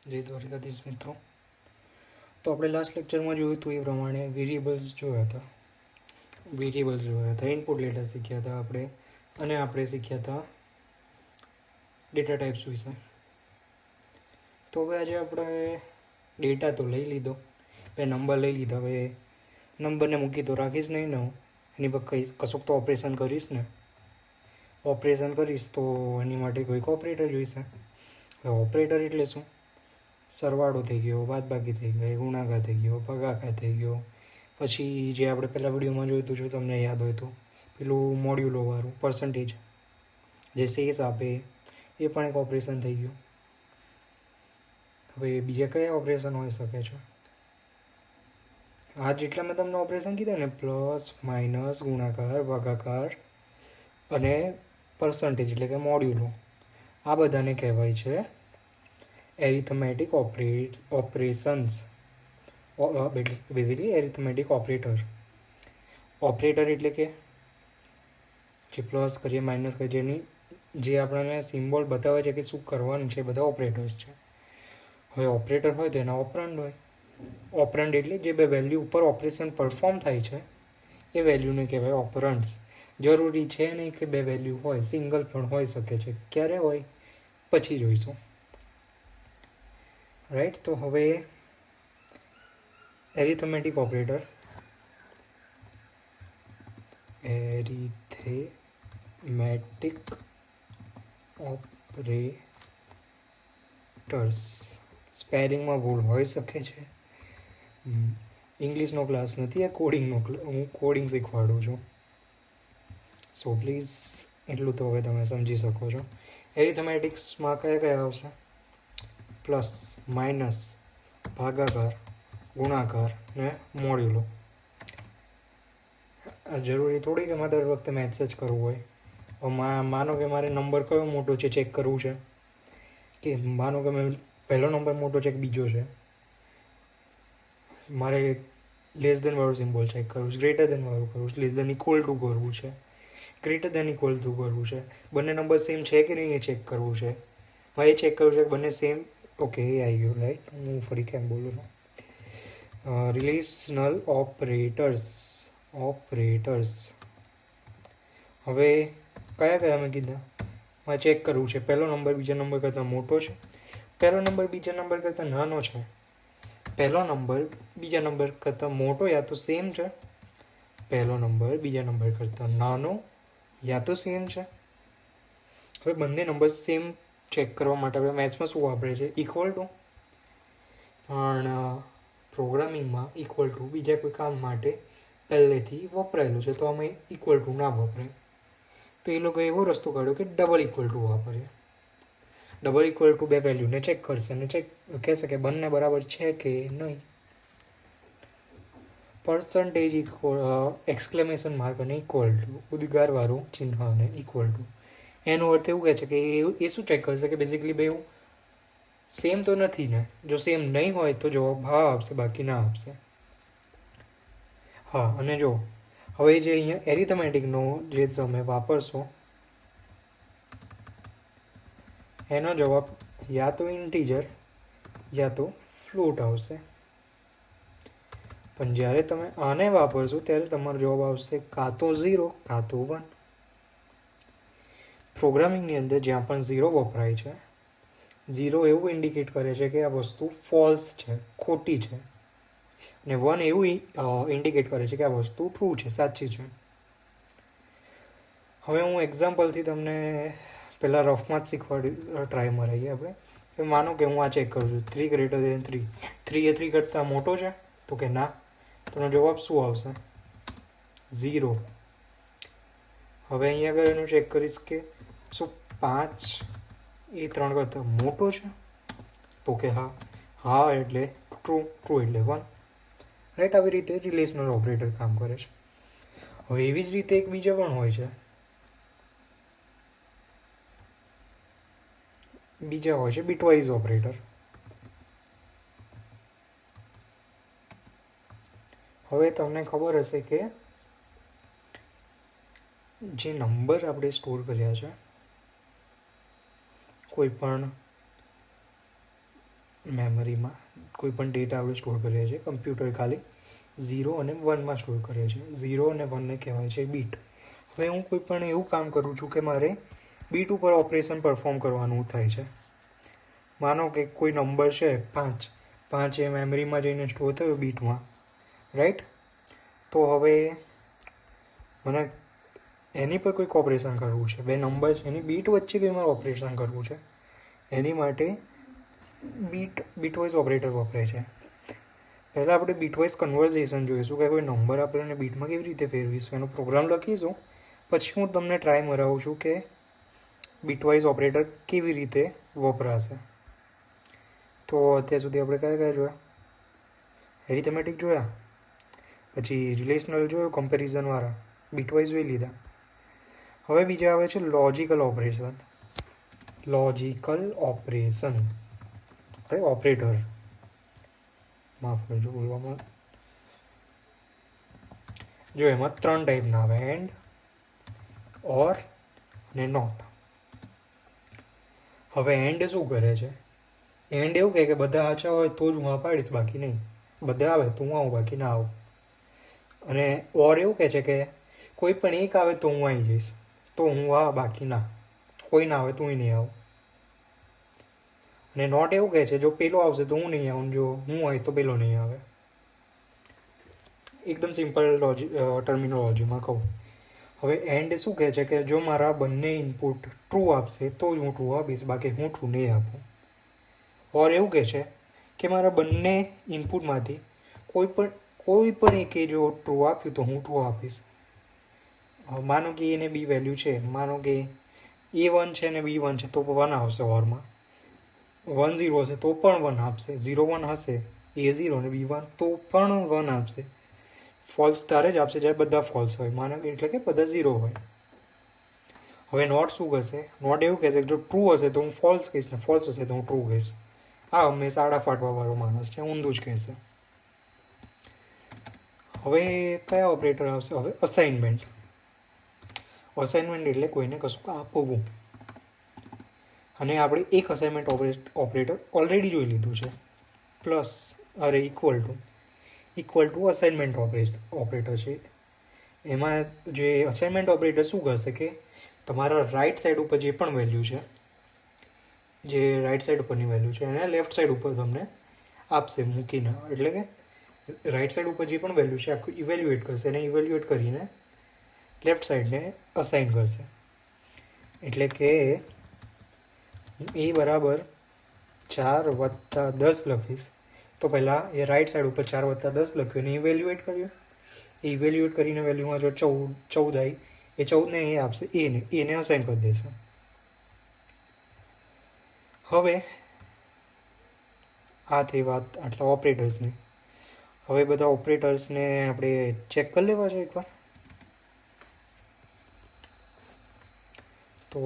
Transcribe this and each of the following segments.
જય દ્વારકાધીશ મિત્રો. તો આપણે લાસ્ટ લેક્ચરમાં જોયું હતું એ પ્રમાણે વેરિયેબલ્સ જોયા હતા, ઇનપુટ ડેટા શીખ્યા હતા આપણે, અને આપણે શીખ્યા હતા ડેટા ટાઈપ્સ વિશે. તો હવે આજે આપણે ડેટા તો લઈ લીધો, હવે નંબર લઈ લીધો. હવે નંબરને મૂકી તો રાખીશ નહીં ને, હું એની પર કશુંક તો ઓપરેશન કરીશ ને. ઓપરેશન કરીશ તો એની માટે કોઈક ઓપરેટર જોઈશે. હવે ઓપરેટર એટલે શું? સરવાળો થઈ ગયો, બાદબાકી થઈ ગઈ, ગુણાકાર થઈ ગયો, ભાગાકાર થઈ ગયો. પછી જે આપણે પહેલાં વિડીયોમાં જોયું હતું, જો તમને યાદ હોય તો, પેલું મોડ્યુલોવાળું પર્સન્ટેજ જે શેષ આપે એ પણ એક ઓપરેશન થઈ ગયું. હવે બીજા કયા ઓપરેશન હોઈ શકે છે? આ જેટલા મેં તમને ઓપરેશન કીધા ને, પ્લસ, માઇનસ, ગુણાકાર, ભાગાકાર અને પર્સન્ટેજ એટલે કે મોડ્યુલો, આ બધાને કહેવાય છે arithmetic operations, basically arithmetic operator. Operator એટલે કે જે પ્લસ કરીએ, માઇનસ કરીએ, જે આપણને સિમ્બોલ બતાવે છે કે શું કરવાનું છે, બધા ઓપરેટર્સ છે. હવે ઓપરેટર હોય તો એના ઓપરન્ડ હોય. ઓપરન્ડ એટલે જે બે વેલ્યુ ઉપર ઓપરેશન પરફોર્મ થાય છે એ વેલ્યુને કહેવાય ઓપરન્ડ્સ. જરૂરી છે નહીં કે બે વેલ્યુ હોય, સિંગલ પણ હોઈ શકે છે. ક્યારે હોય પછી જોઈશું, રાઈટ. તો હવે એરિથમેટિક ઓપરેટર્સ સ્પેલિંગમાં ભૂલ હોઈ શકે છે. ઇંગ્લિશનો ક્લાસ નથી, આ કોડિંગનો હું કોડિંગ શીખવાડું છું. સો પ્લીઝ એટલું તો હવે તમે સમજી શકો છો. એરિથમેટિક્સમાં કયા કયા આવશે? પ્લસ, માઇનસ, ભાગાકાર, ગુણાકાર ને મોડ્યુલો. જરૂરી થોડી કે મારે દર વખતે મેથ્સ જ કરવું હોય. માનો કે મારે નંબર કયો મોટો છે ચેક કરવું છે, કે માનો કે મેં પહેલો નંબર મોટો છે કે બીજો છે, મારે લેસ દેન વાળું સિમ્બોલ ચેક કરવું છે, ગ્રેટર દેન વાળું કરવું છે, લેસ દેન ઇક્વલ ટુ કરવું છે, ગ્રેટર દેન ઇક્વલ ટુ કરવું છે, બંને નંબર સેમ છે કે નહીં એ ચેક કરવું છે, ભાઈ ચેક કરવું છે કે બંને સેમ. ઓકે, એ આવી ગયું, રાઈટ. હું ફરી કેમ બોલું છું. Relational operators. હવે કયા કયા મેં કીધા? મારે ચેક કરવું છે પહેલો નંબર બીજા નંબર કરતાં મોટો છે, પહેલો નંબર બીજા નંબર કરતાં નાનો છે, પહેલો નંબર બીજા નંબર કરતાં મોટો યા તો સેમ છે, પહેલો નંબર બીજા નંબર કરતાં નાનો યા તો સેમ છે. હવે બંને નંબર સેમ ચેક કરવા માટે હવે મેથ્સમાં શું વાપરે છે? Equal to. પણ પ્રોગ્રામિંગમાં ઇક્વલ ટુ બીજા કોઈ કામ માટે પહેલેથી વપરાયેલું છે, તો અમે ઇક્વલ ટુ ના વપરાય. તો એ લોકો એવો રસ્તો કાઢ્યો કે ડબલ ઇક્વલ ટુ વાપરીએ. ડબલ ઇક્વલ ટુ બે વેલ્યુને ચેક કરશે અને ચેક કહેશે કે બંને બરાબર છે કે નહીં. પર્સન્ટેજ એક્સક્લેમેશન માર્ક અને ઇક્વલ ટુ, ઉદ્ગારવાળું ચિહ્ન અને ઇક્વલ ટુ. એનો અર્થ એવું કહે છે કે એ શું ચેક કરશે કે બેઝિકલી બે સેમ તો નથી ને. જો સેમ નહીં હોય તો જવાબ હા આપશે, બાકી ના આપશે. હા, અને જો હવે જે અહીંયા એરિથમેટિકનો જે તમે વાપરશો એનો જવાબ યા તો ઇન્ટીજર યા તો ફ્લોટ આવશે. પણ જ્યારે તમે આને વાપરશો ત્યારે તમારો જવાબ આવશે કાં તો 0 કાં તો 1. પ્રોગ્રામિંગની અંદર જ્યાં પણ 0 વપરાય છે, 0 એવું ઇન્ડિકેટ કરે છે કે આ વસ્તુ ફોલ્સ છે, ખોટી છે, અને 1 એવું ઇન્ડિકેટ કરે છે કે આ વસ્તુ ટ્રુ છે, સાચી છે. હવે હું એક્ઝામ્પલથી તમને પહેલાં રફમાં જ શીખવાડી ટ્રાય મરાઈએ આપણે. કે માનો કે હું આ ચેક કરું છું 3 ગ્રેટર દેન 3. 3 એ 3 કરતાં મોટો છે? તો કે ના. તો એનો જવાબ શું આવશે? 0. હવે અહીંયા આગળ એનું ચેક કરીશ કે શું 5 એ 3 કરતાં મોટો છે? તો કે હા. હા એટલે ટ્રુ, ટ્રુ એટલે 1, રાઈટ. આવી રીતે રિલેશનલ ઓપરેટર કામ કરે છે. હવે એવી જ રીતે એક બીજા પણ હોય છે, બિટવાઇઝ ઓપરેટર. હવે તમને ખબર હશે કે જે નંબર આપણે સ્ટોર કર્યા છે કોઈ પણ મેમરીમાં કોઈ પણ ડેટા આપણે સ્ટોર કરીએ છીએ. કમ્પ્યુટર ખાલી 0 અને 1માં સ્ટોર કરીએ છીએ. 0 અને 1ને કહેવાય છે બીટ. હવે હું કોઈ પણ એવું કામ કરું છું કે મારે બીટ ઉપર ઓપરેશન પરફોર્મ કરવાનું થાય છે. માનો કે કોઈ નંબર છે 5 એ મેમરીમાં જઈને સ્ટોર થયો બીટમાં, રાઈટ. તો હવે મને એની પર કોઈક ઓપરેશન કરવું છે. બે નંબર છે એની બીટ વચ્ચે કંઈ મારે ઓપરેશન કરવું છે. એની માટે બીટવાઇઝ ઓપરેટર વપરાય છે. પહેલાં આપણે બીટવાઇઝ કન્વર્ઝેશન જોઈશું કે કોઈ નંબર આપણે બીટમાં કેવી રીતે ફેરવીશું, એનો પ્રોગ્રામ લખીશું. પછી હું તમને ટ્રાય મરાવું છું કે બીટવાઇઝ ઓપરેટર કેવી રીતે વપરાશે. તો અત્યાર સુધી આપણે કયા કયા જોયા? એરિથમેટિક જોયા, પછી રિલેશનલ જોયો, કમ્પેરિઝનવાળા, બીટવાઇઝ જોઈ લીધા. હવે બીજા આવે છે લોજિકલ ઓપરેશન. ઓપરેટર, માફ કરજો બોલવામાં. જો એમાં 3 ટાઈપના આવે, એન્ડ, ઓર અને નોટ. હવે એન્ડ શું કરે છે? એન્ડ એવું કહે કે બધા સાચા હોય તો જ હું આ પાડીશ, બાકી નહીં. બધા આવે તો હું આવું, બાકી ના આવું. અને ઓર એવું કહે છે કે કોઈ પણ એક આવે તો હું આવી જઈશ, તો હું આ, બાકી ના. કોઈ ના આવે તો હું નહીં આવું. અને નોટ એવું કહે છે જો પેલો આવશે તો હું નહીં આવું, જો હું આવીશ તો પેલો નહીં આવે. એકદમ સિમ્પલ ટર્મિનોલોજીમાં કહું. હવે એન્ડ શું કહે છે કે જો મારા બંને ઇનપુટ ટ્રુ આપશે તો જ હું ટ્રુ આપીશ, બાકી હું ટ્રુ નહીં આપું. ઓર એવું કહે છે કે મારા બંને ઇનપુટમાંથી કોઈ પણ એકે જો ટ્રુ આપ્યું તો હું ટ્રુ આપીશ. માનો કે એને બી વેલ્યુ છે, માનો કે A1 છે ને B1 છે તો 1 આવશે ઓરમાં. 1 0 હશે તો પણ 1 આપશે. 0 1 હશે A0 અને B1 તો પણ 1 આપશે. ફોલ્સ ત્યારે જ આપશે જ્યારે બધા ફોલ્સ હોય, માનો કે એટલે કે બધા 0 હોય. હવે નોટ શું કરશે? નોટ એવું કહેશે કે જો ટ્રુ હશે તો હું ફોલ્સ કહીશ ને ફોલ્સ હશે તો હું ટ્રુ કહીશ. આ હંમેશા આડા ફાટવાવાળો માણસ છે, ઊંધું જ કહેશે. હવે કયા ઓપરેટર આવશે? હવે અસાઇનમેન્ટ. અસાઇનમેન્ટ એટલે કોઈને કશું આપવું. અને આપણે એક અસાઇનમેન્ટ ઓપરેટર ઓલરેડી જોઈ લીધું છે. ઇક્વલ ટુ અસાઇનમેન્ટ ઓપરેટર છે. એમાં જે અસાઇનમેન્ટ ઓપરેટર શું કરશે કે તમારા રાઇટ સાઈડ ઉપર જે પણ વેલ્યુ છે, જે રાઇટ સાઈડ ઉપરની વેલ્યુ છે એને લેફ્ટ સાઈડ ઉપર તમને આપશે મૂકીને. એટલે કે રાઇટ સાઈડ ઉપર જે પણ વેલ્યુ છે આખું ઇવેલ્યુએટ કરશે, એને ઇવેલ્યુએટ કરીને લેફ્ટ સાઈડને અસાઇન કરશે. એટલે કે એ બરાબર 4 + 10 લખીશ તો પહેલાં એ રાઇટ સાઈડ ઉપર 4 + 10 લખ્યું એને ઇવેલ્યુએટ કર્યું. એ ઇવેલ્યુએટ કરીને વેલ્યુમાં જો 14 આવી, એ 14ને એ આપશે, એને અસાઇન કરી દેશે. હવે આ થઈ વાત આટલા ઓપરેટર્સની. હવે બધા ઓપરેટર્સને આપણે ચેક કરી લેવા છે એકવાર. તો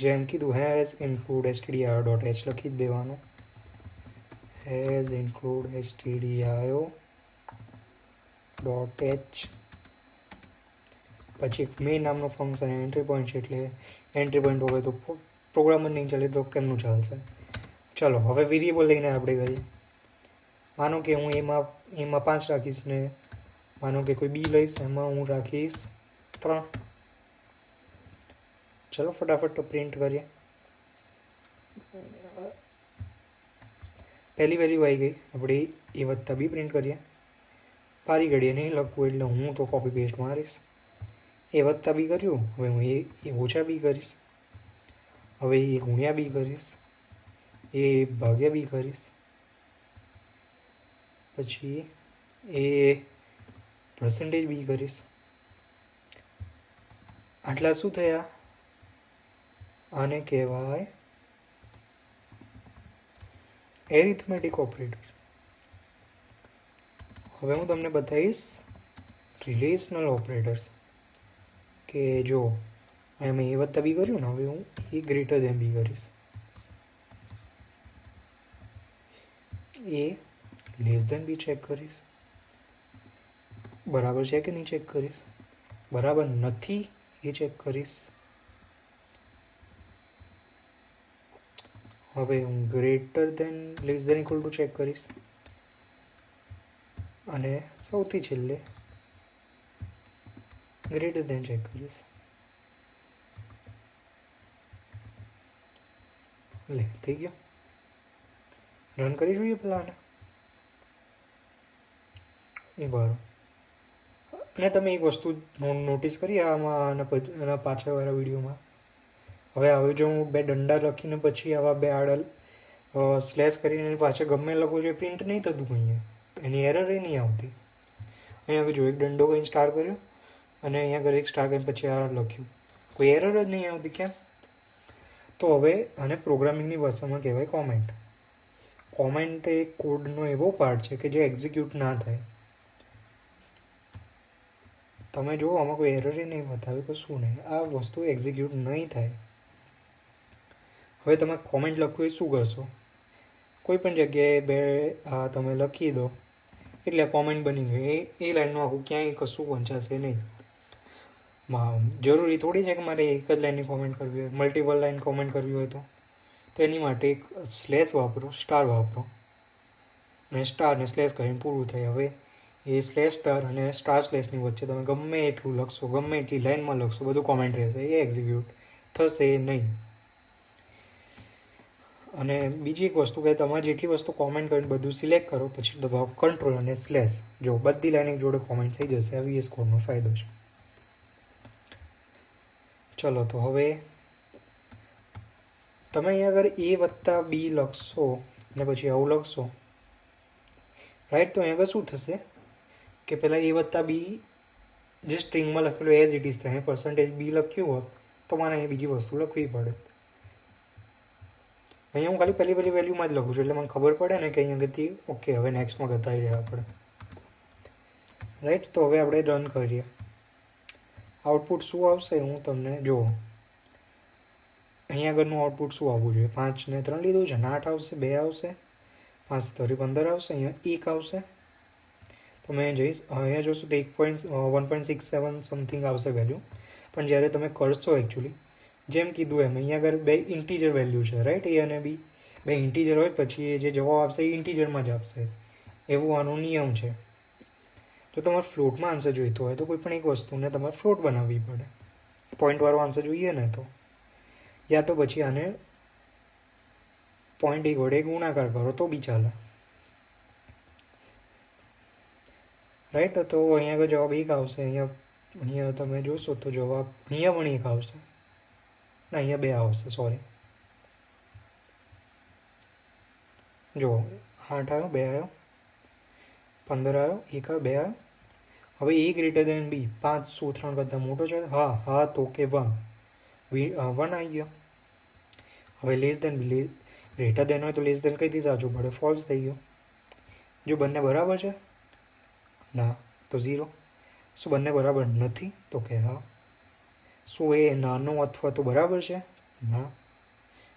જેમ કીધું હેઝ ઇન્ક્લુડ stdio.h લખી જ દેવાનું. Has include stdio.h. પછી મેઇન નામનો ફંક્શન એન્ટ્રી પોઈન્ટ છે, એટલે એન્ટ્રી પોઈન્ટ વગર તો પ્રોગ્રામ જ નહીં ચાલે, તો કેમનું ચાલશે? ચલો હવે વેરિયેબલ લઈને આપણે ગઈએ. માનો કે હું એમાં 5 રાખીશ ને માનો કે કોઈ બી લઈશ, એમાં હું રાખીશ 3. ચલો ફટાફટ તો પ્રિન્ટ કરીએ. પહેલી વેલ્યુ આવી ગઈ, આપણે A + B પ્રિન્ટ કરીએ. પારી ઘડીએ નહીં લખવું એટલે હું તો કોપી પેસ્ટ મારીશ. A + B કર્યું, હવે હું A - B કરીશ. હવે A × B કરીશ, A / B કરીશ, પછી A % B કરીશ. આટલા શું થયા? આને કહેવાય એરિથમેટિક ઓપરેટર. હવે હું તમને બતાવીશ રિલેશનલ ઓપરેટર્સ. કે જો મેં A + B કર્યું ને, હવે હું A > B કરીશ, A < B ચેક કરીશ. બરાબર છે કે નહીં ચેક કરીશ. બરાબર નથી એ ચેક કરીશ. હવે હું greater than less than equal to check કરીશ અને સૌથી છેલ્લે ગ્રેટર દેન ચેક કરીશ. લે થઈ ગયો. રન કરી જોઈએ પેલા આને. બરાબર. અને તમે એક વસ્તુ નોટિસ કરી આમાં અને પાછળવાળા વિડીયોમાં, હવે જો હું બે દંડા લખીને પછી આવા બે આડા સ્લેશ કરીને પાછળ ગમે લખું છું, એ પ્રિન્ટ નહીં થતું અહીંયા, એની એરર નહીં આવતી. અહીંયા હવે જો એક દંડો કરીને સ્ટાર કર્યો અને અહીંયા આગળ એક સ્ટાર કરીને પછી આ લખ્યું, કોઈ એરર જ નહીં આવતી. કેમ? તો હવે આને પ્રોગ્રામિંગની ભાષામાં કહેવાય કોમેન્ટ. કોમેન્ટ એ કોડનો એવો પાર્ટ છે કે જે એક્ઝિક્યુટ ના થાય. તમે જુઓ આમાં કોઈ એરર નહીં બતાવે, કશું નહીં, આ વસ્તુ એક્ઝિક્યુટ નહીં થાય. હવે તમે કોમેન્ટ લખવું એ શું કરશો? કોઈ પણ જગ્યાએ બે તમે લખી દો એટલે કોમેન્ટ બની ગઈ. એ લાઈનનું આખું ક્યાંય કશું વંચાશે નહીં. જરૂરી થોડી છે કે મારે એક જ લાઈનની કોમેન્ટ કરવી હોય, મલ્ટિપલ લાઈન કોમેન્ટ કરવી હોય તો એની માટે એક સ્લેશ વાપરો, સ્ટાર વાપરો અને સ્ટારને સ્લેશ કરીને પૂરું થાય. હવે એ સ્લેશ સ્ટાર અને સ્ટાર સ્લેશની વચ્ચે તમે ગમે એટલું લખશો, ગમે એટલી લાઈનમાં લખશો, બધું કોમેન્ટ રહેશે, એ એક્ઝિક્યુટ થશે નહીં. અને બીજી એક વસ્તુ કે તમારે જેટલી વસ્તુ કોમેન્ટ કરીને બધું સિલેક્ટ કરો, પછી દબાવો કંટ્રોલ અને સ્લેશ, જો બધી લાઈન એક જોડે કોમેન્ટ થઈ જશે. આ VS કોડનો ફાયદો છે. ચલો, તો હવે તમે અહીંયા આગળ A+B લખશો અને પછી આવું લખશો, રાઈટ? તો અહીંયા આગળ શું થશે કે પહેલાં A+B જે સ્ટ્રિંગમાં લખેલું એઝ ઇટ ઇઝ થાય. %B લખ્યું હોત તો મારે અહીંયા બીજી વસ્તુ લખવી પડે. અહીંયા હું ખાલી પહેલી વેલ્યુમાં જ લખું છું, એટલે મને ખબર પડે ને કે અહીંયા આગળથી ઓકે, હવે નેક્સ્ટમાં ગતાવી રહ્યા આપણે, રાઈટ? તો હવે આપણે રન કરીએ. આઉટપુટ શું આવશે હું તમને જુઓ. અહીંયા આગળનું આઉટપુટ શું આવવું જોઈએ? 5 ને 3 લીધું છે ને 8 આવશે, 2 આવશે, 5 × 15 આવશે, અહીંયા 1 આવશે. તમે જઈશ અહીંયા જોશો તો 1.67 સમથિંગ આવશે વેલ્યુ. પણ જ્યારે તમે કરશો એકચ્યુઅલી જેમ કીધું એમ અહીંયા આગળ બે ઇન્ટીજર વેલ્યુ છે, રાઈટ? A અને B બે ઇન્ટીજર હોય પછી એ જે જવાબ આપશે એ ઇન્ટીજરમાં જ આપશે, એવું આનો નિયમ છે. જો તમારે ફ્લોટમાં આન્સર જોઈતો હોય તો કોઈ પણ એક વસ્તુને તમારે ફ્લોટ બનાવવી પડે. પોઈન્ટવાળો આન્સર જોઈએ ને તો, યા તો પછી આને પોઈન્ટ એક વડે ગુણાકાર કરો તો બી ચાલે, રાઈટ? તો અહીંયા આગળ જવાબ 1 આવશે. અહીંયા તમે જોશો તો જવાબ અહીંયા પણ 1 આવશે, ના અહીંયા 2 આવશે, સોરી. જો 8 આવ્યો, 2 આવ્યો, 15 આવ્યો, 1 આવ્યો, 2 આવ્યો. હવે A > B, 5 શું 3 કરતાં મોટો છે? હા તો કે 1 આવી ગયો. હવે લેસ દેન બી, ગ્રેટર દેન હોય તો લેસ દેન કઈથી સાચું પડે? ફોલ્સ થઈ ગયો. જો બંને બરાબર છે, ના તો 0. શું બંને બરાબર નથી? તો કે હા. શું એ નાનો અથવા તો બરાબર છે? ના.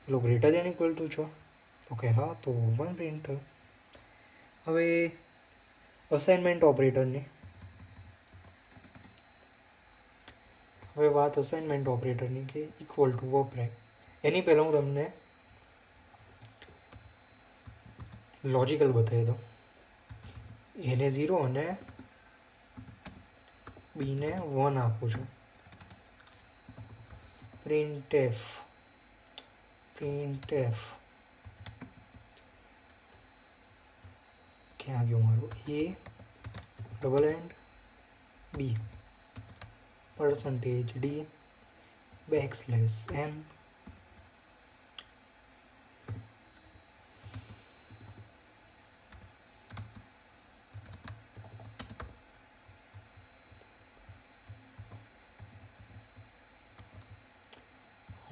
પેલો ગ્રેટર દેન ઇક્વલ ટુ છો? તો કે હા, તો 1 પ્રિન્ટ થયું. હવે અસાઇનમેન્ટ ઓપરેટરની, હવે વાત અસાઇનમેન્ટ ઓપરેટરની કે ઇક્વલ ટુ વપરાય એની પહેલાં હું તમને લોજિકલ બતાવી દઉં. એને 0 અને બીને 1 આપું છું. printf ક્યાં ગયું મારું? A &B %D \n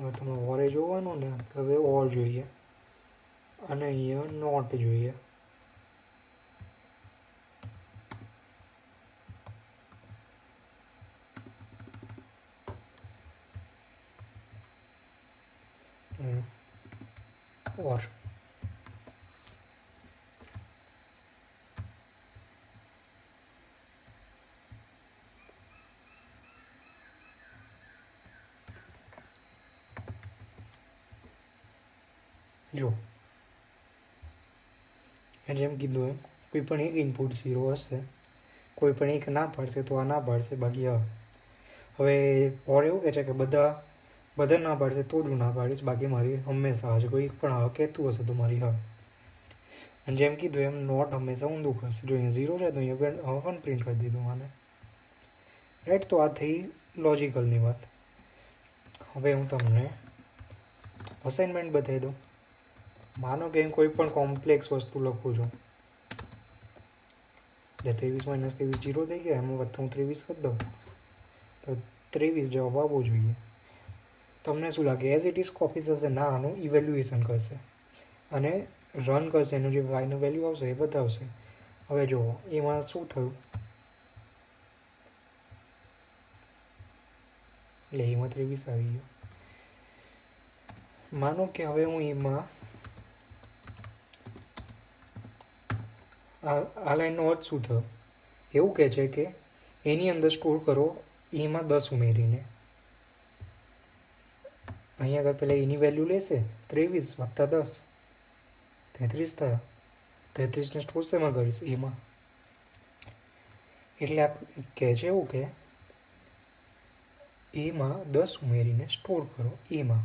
હવે તમે ઓરે જોવાનું ને, હવે ઓર જોઈએ અને અહીંયા નોટ જોઈએ. ઓર જો મેં જેમ કીધું એમ કોઈ પણ એક ઇનપુટ 0 હશે, કોઈ પણ એક ના પાડશે તો આ ના પાડશે, બાકી હા. હવે ઓર એવું કહે છે કે બધા ના પાડશે તો જ હું ના પાડીશ, બાકી મારી હંમેશા હશે. કોઈ પણ હા કહેતું હશે તો મારી હા. અને જેમ કીધું એમ નોટ હંમેશા ઊંધું કરશે. જો અહીંયા 0 છે તો અહીંયા હવે પણ પ્રિન્ટ કરી દીધું મને, રાઈટ. તો આ થઈ લોજિકલની વાત. હવે હું તમને અસાઇનમેન્ટ બતાવી દઉં. માનો કે કોઈ પણ કોમ્પ્લેક્સ વસ્તુ લખું છું, એટલે 23 - 23 0 થઈ ગયા, એમાં વત્તા હું 23 કરી દઉં તો 23 જવાબ આવવો જોઈએ. તમને શું લાગે એઝ ઇટ ઇઝ કોપી થશે? ના, આનું ઇવેલ્યુએશન કરશે અને રન કરશે, એનું જે વાયનું વેલ્યુ આવશે એ બતાવશે. હવે જુઓ એમાં શું થયું, એટલે એમાં 23 આવી ગયો. માનો કે હવે હું એમાં આ લાઈનનો અર્થ શું થયો, એવું કહે છે કે એની અંદર સ્ટોર કરો એમાં 10 ઉમેરીને. અહીંયા આગળ પહેલાં એની વેલ્યુ લેશે 23 + 10 33 થયા. 33ને સ્ટોર શેમાં કરીશ? એમાં. એટલે આ કહે છે એવું કે એમાં 10 ઉમેરીને સ્ટોર કરો એમાં.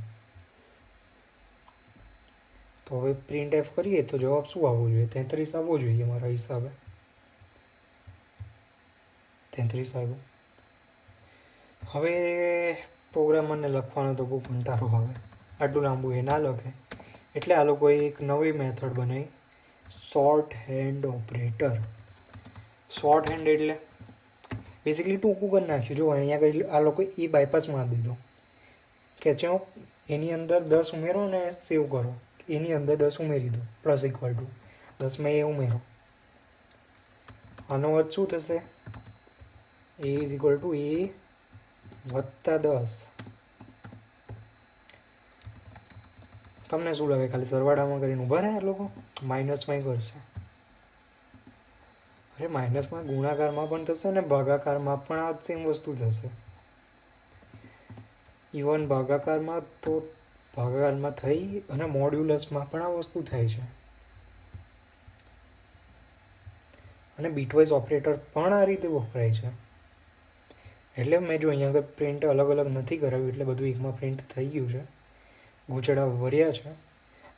તો હવે પ્રિન્ટ એફ કરીએ તો જવાબ શું આવવો જોઈએ? 33 આવવો જોઈએ મારા હિસાબે. 33 આવ્યું. હવે પ્રોગ્રામરને લખવાનો તો બહુ કંટાળો આવે, આટલું લાંબુ એ ના લખે. એટલે આ લોકોએ એક નવી મેથડ બનાવી, short hand operator. Short hand એટલે બેઝિકલી ટૂંકું કરી નાખ્યું. જો અહીંયા આગળ આ લોકોએ એ બાયપાસ મારી દીધો કે જો એની અંદર 10 ઉમેરો ને સેવ કરો, એની અંદર 10 ઉમેરી દો += 10 એ ઉમેરો. આનો અર્થ શું થશે? a = a + 10. તમને શું લાગે ખાલી સરવાળામાં કરીને ઊભા રહે આ લોકો? માઇનસમાં કરશે. અરે માઇનસમાં ગુણાકારમાં પણ થશે ને ભાગાકારમાં પણ આ સેમ વસ્તુ થશે. ઇવન ભાગાકારમાં થઈ અને મોડ્યુલસમાં પણ આ વસ્તુ થાય છે. અને બીટવાઇઝ ઓપરેટર પણ આ રીતે વપરાય છે. એટલે મેં જો અહીંયા આગળ પ્રિન્ટ અલગ અલગ નથી કરાવ્યું, એટલે બધું એકમાં પ્રિન્ટ થઈ ગયું છે. ગૂંચડા વર્યા છે,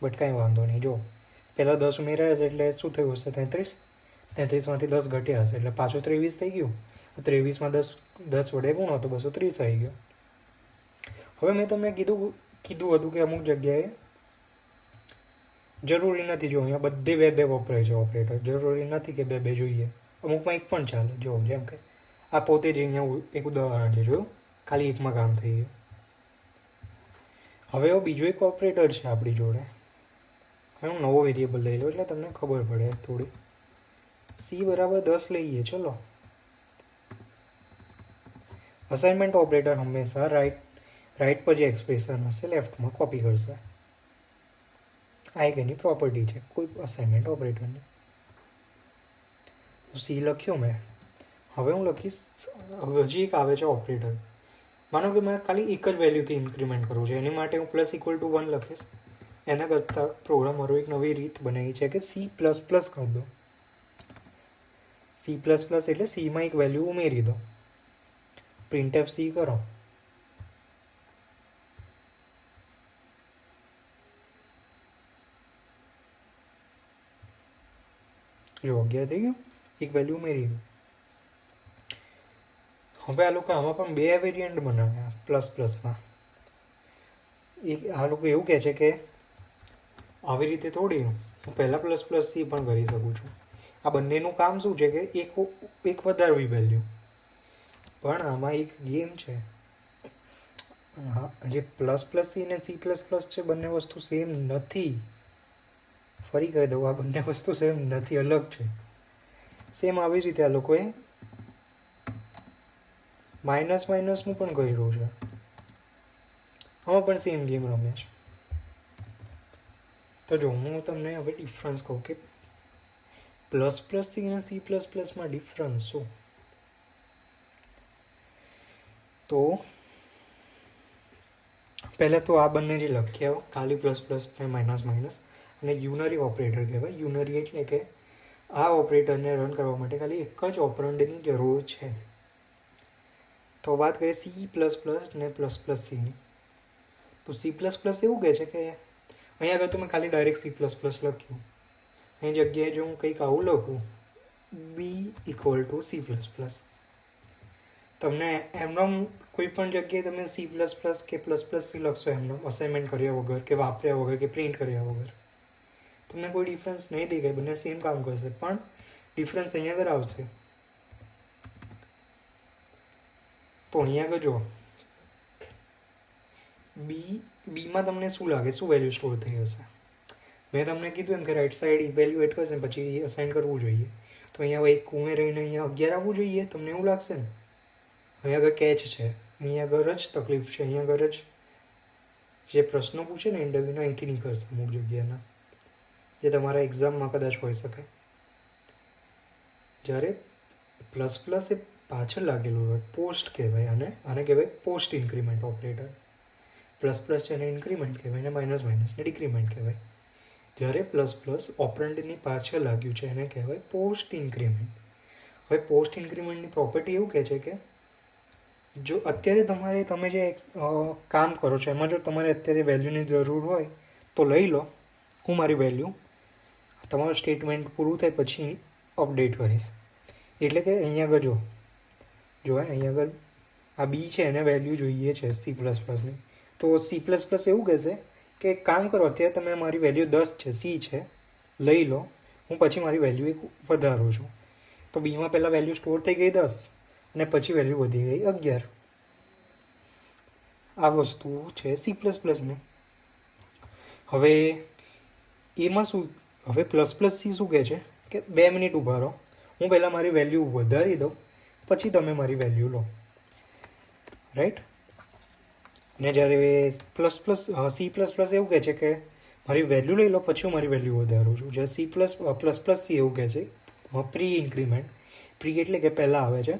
બટ કાંઈ વાંધો નહીં. જો પહેલાં 10 ઉમેર્યા છે એટલે શું થયું હશે? 33. 33માંથી 10 ઘટ્યા હશે એટલે પાછું 23 થઈ ગયું. 23માં 10 વડે ગુણો તો 230 આવી ગયો. હવે મેં તમને કીધું હતું કે અમુક જગ્યાએ જરૂરી નથી. જો અહીંયા બધે બે વપરાય છે ઓપરેટર. જરૂરી નથી કે બે જોઈએ, અમુકમાં એક પણ ચાલે. જો જેમ કે આ પોતે જ અહીંયા એક ઉદાહરણ છે, જોયું? ખાલી એકમાં કામ થઈ ગયું. હવે બીજો એક ઓપરેટર છે આપણી જોડે. હવે હું નવો વેરિયેબલ લઈ લઉં એટલે તમને ખબર પડે થોડી. c = 10 લઈએ. ચલો, અસાઇનમેન્ટ ઓપરેટર હંમેશા રાઈટ પર જે એક્સપ્રેશન હશે લેફ્ટમાં કોપી કરશે. આ એક એની પ્રોપર્ટી છે કોઈ અસાઇનમેન્ટ ઓપરેટરની. સી લખ્યો મેં. હવે હું લખીશ, હજી એક આવે છે ઓપરેટર. માનો કે મારે ખાલી એક જ વેલ્યુથી ઇન્ક્રીમેન્ટ કરવું છે, એની માટે હું += 1 લખીશ. એના કરતાં પ્રોગ્રામરો એક નવી રીત બનાવી છે કે C++ કરી દો. C++ એટલે સીમાં એક વેલ્યુ ઉમેરી દો. printf c કરો. જો 11 થઈ ગયું, એક વેલ્યુ ઉમેરી દો. હવે આ લોકો આમાં પણ 2 વેરિયન્ટ બનાવ્યા ++માં. આ લોકો એવું કહે છે કે આવી રીતે થોડી હું પહેલાં ++ c પણ કરી શકું છું. આ બંનેનું કામ શું છે કે એક વધારવી વેલ્યુ. પણ આમાં એક ગેમ છે. હા, જે ++ c ને C++ છે બંને વસ્તુ સેમ નથી. ફરી કહી દઉં, આ બંને વસ્તુ સેમ નથી, અલગ છે. સેમ આવી રીતે આ લોકોએ માઇનસનું પણ કર્યું છે. આમાં પણ સેમ ગેમ રમે છે. તો જો હું તમને હવે ડિફરન્સ કહું કે ++ c અને C++માં ડિફરન્સ શું. તો પહેલાં તો આ બંને જે લખ્યા હોય ખાલી પ્લસ પ્લસ ને માઇનસ માઇનસ, અને યુનરી ઓપરેટર કહેવાય. યુનરી એટલે કે આ ઓપરેટરને રન કરવા માટે ખાલી એક જ ઓપરન્ડની જરૂર છે. તો વાત કરીએ સી પ્લસ પ્લસ ને પ્લસ પ્લસ સીની. તો સી પ્લસ પ્લસ એવું કહે છે કે અહીંયા આગળ તો મેં ખાલી ડાયરેક્ટ સી પ્લસ પ્લસ લખ્યું. અહીં જગ્યાએ જો હું કંઈક આવું લખું, B equal to C plus plus, તમને એમનો કોઈ પણ જગ્યાએ તમે સી પ્લસ પ્લસ કે પ્લસ પ્લસ સી લખશો એમનો અસાઇનમેન્ટ કર્યા વગર કે વાપર્યા વગર કે પ્રિન્ટ કર્યા વગર, તમને કોઈ ડિફરન્સ નહીં દેખાય, બંને સેમ કામ કરશે. પણ ડિફરન્સ અહીંયા આગળ આવશે. તો અહીંયા આગળ જો બીમાં તમને શું લાગે, શું વેલ્યુ સ્ટોર થઈ હશે? મેં તમને કીધું એમ કે રાઈટ સાઈડ ઇવેલ્યુએટ કરશે પછી અસાઇન કરવું જોઈએ. તો અહીંયા એક ઉમેરીને અહીંયા 11 આવવું જોઈએ, તમને એવું લાગશે ને? અહીંયા આગળ કેચ છે, અહીંયા આગળ જ તકલીફ છે, અહીંયા આગળ જ જે પ્રશ્નો પૂછે ને ઇન્ટરવ્યૂના અહીંથી નીકળશે અમુક જગ્યાના, જે તમારા એક્ઝામમાં કદાચ હોઈ શકે. જ્યારે પ્લસ પ્લસ એ પાછળ લાગેલું હોય, પોસ્ટ કહેવાય આને કહેવાય post increment operator. Plus plus છે એને ઇન્ક્રીમેન્ટ કહેવાય, ને માઇનસ માઇનસને ડિક્રીમેન્ટ કહેવાય. જ્યારે પ્લસ પ્લસ ઓપરન્ડની પાછળ લાગ્યું છે એને કહેવાય પોસ્ટ ઇન્ક્રીમેન્ટ. હવે પોસ્ટ ઇન્ક્રીમેન્ટની પ્રોપર્ટી એવું કહે છે કે જો અત્યારે તમે જે કામ કરો છો એમાં જો તમારે અત્યારે વેલ્યુની જરૂર હોય તો લઈ લો, હું મારી વેલ્યુ તમારું સ્ટેટમેન્ટ પૂરું થાય પછી અપડેટ કરીશ. એટલે કે અહીંયા આગળ જો અહીંયા આગળ આ બી છે એને વેલ્યુ જોઈએ છે સી પ્લસ પ્લસની. તો સી પ્લસ પ્લસ એવું કહેશે કે કામ કરો, અત્યારે તમે મારી વેલ્યુ 10 છે, સી છે, લઈ લો, હું પછી મારી વેલ્યુ એક વધારું છું. તો બીમાં પહેલાં વેલ્યુ સ્ટોર થઈ ગઈ 10 અને પછી વેલ્યુ વધી ગઈ 11. આ વસ્તુ છે સી પ્લસ પ્લસની. હવે એમાં શું, હવે પ્લસ પ્લસ સી શું કહે છે કે 2 મિનિટ ઊભા રહો, હું પહેલાં મારી વેલ્યુ વધારી દઉં પછી તમે મારી વેલ્યુ લો, રાઈટ? અને જ્યારે plus plus C plus plus એવું કહે છે કે મારી વેલ્યુ લઈ લો પછી હું મારી વેલ્યુ વધારું છું. જ્યારે સી પ્લસ પ્લસ સી એવું કહે છે પ્રી ઇન્ક્રીમેન્ટ. પ્રી એટલે કે પહેલાં આવે છે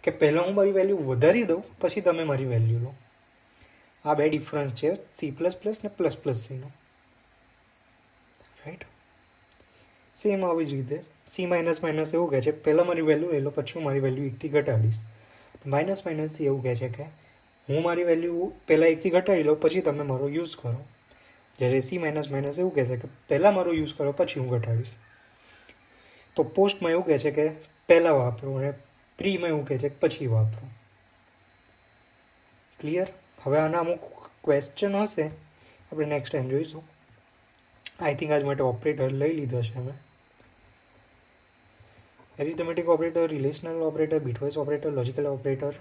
કે પહેલાં હું મારી વેલ્યુ વધારી દઉં પછી તમે મારી વેલ્યુ લો. આ બે ડિફરન્સ છે સી પ્લસ પ્લસ ને પ્લસ પ્લસ સીનો, રાઈટ? સેમ આવી જ રીતે સી માઇનસ માઇનસ એવું કહે છે પહેલાં મારી વેલ્યુ લઈ લો પછી હું મારી વેલ્યુ 1થી ઘટાડીશ. માઇનસ માઇનસ સી એવું કહે છે કે હું મારી વેલ્યુ પહેલાં 1થી ઘટાડી લઉં પછી તમે મારો યુઝ કરો. જ્યારે સી માઇનસ માઇનસ એવું કહેશે કે પહેલાં મારો યુઝ કરો પછી હું ઘટાડીશ. તો પોસ્ટમાં એવું કહે છે કે પહેલાં વાપરો અને પ્રીમાં એવું કહે છે કે પછી વાપરો. ક્લિયર? હવે આના અમુક ક્વેશ્ચન હશે, આપણે નેક્સ્ટ ટાઈમ જોઈશું. આઈ થિંક આજ માટે ઓપરેટર લઈ લીધા છે અમે. Arithmetic operator, relational operator, bitwise operator, logical operator,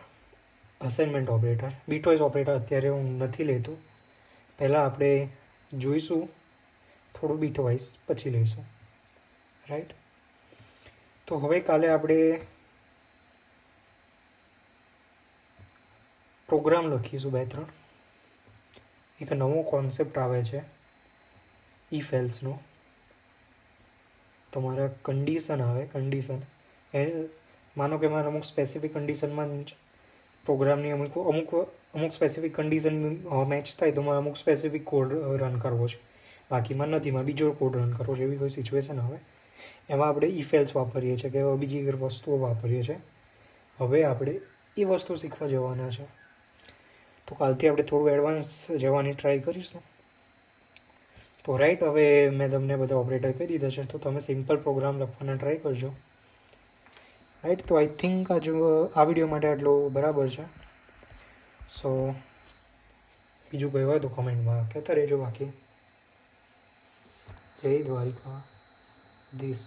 assignment operator. Bitwise operator અત્યારે હું નથી લેતો, પહેલાં આપણે જોઈશું થોડું બીટવાઇઝ પછી લઈશું, રાઈટ? તો હવે કાલે આપણે પ્રોગ્રામ લખીશું 2-3. એક નવો કોન્સેપ્ટ આવે છે ઇફ એલ્સનો. તમારા કન્ડિશન આવે, કન્ડિશન એ માનો કે મારે અમુક સ્પેસિફિક કન્ડિશનમાં જ પ્રોગ્રામની અમુક સ્પેસિફિક કન્ડિશન મેચ થાય તો મારે અમુક સ્પેસિફિક કોડ રન કરવો છે, બાકીમાં નથી, મારે બીજો કોડ રન કરવો છે. એવી કોઈ સિચ્યુએશન આવે એમાં આપણે ઇફ એલ્સ વાપરીએ છીએ કે બીજી વસ્તુઓ વાપરીએ છીએ. હવે આપણે એ વસ્તુ શીખવા જવાના છે, તો કાલથી આપણે થોડું એડવાન્સ જવાની ટ્રાય કરીશું. તો રાઈટ, હવે મેં તમને બધા ઓપરેટર કહી દીધા છે, તો તમે સિમ્પલ પ્રોગ્રામ લખવાના ટ્રાય કરજો, રાઈટ? તો આઈ થિંક આ વિડીયો માટે આટલું બરાબર છે. સો બીજું કંઈ હોય તો કોમેન્ટમાં કહેતા રહેજો. બાકી જય દ્વારિકા ધીસ.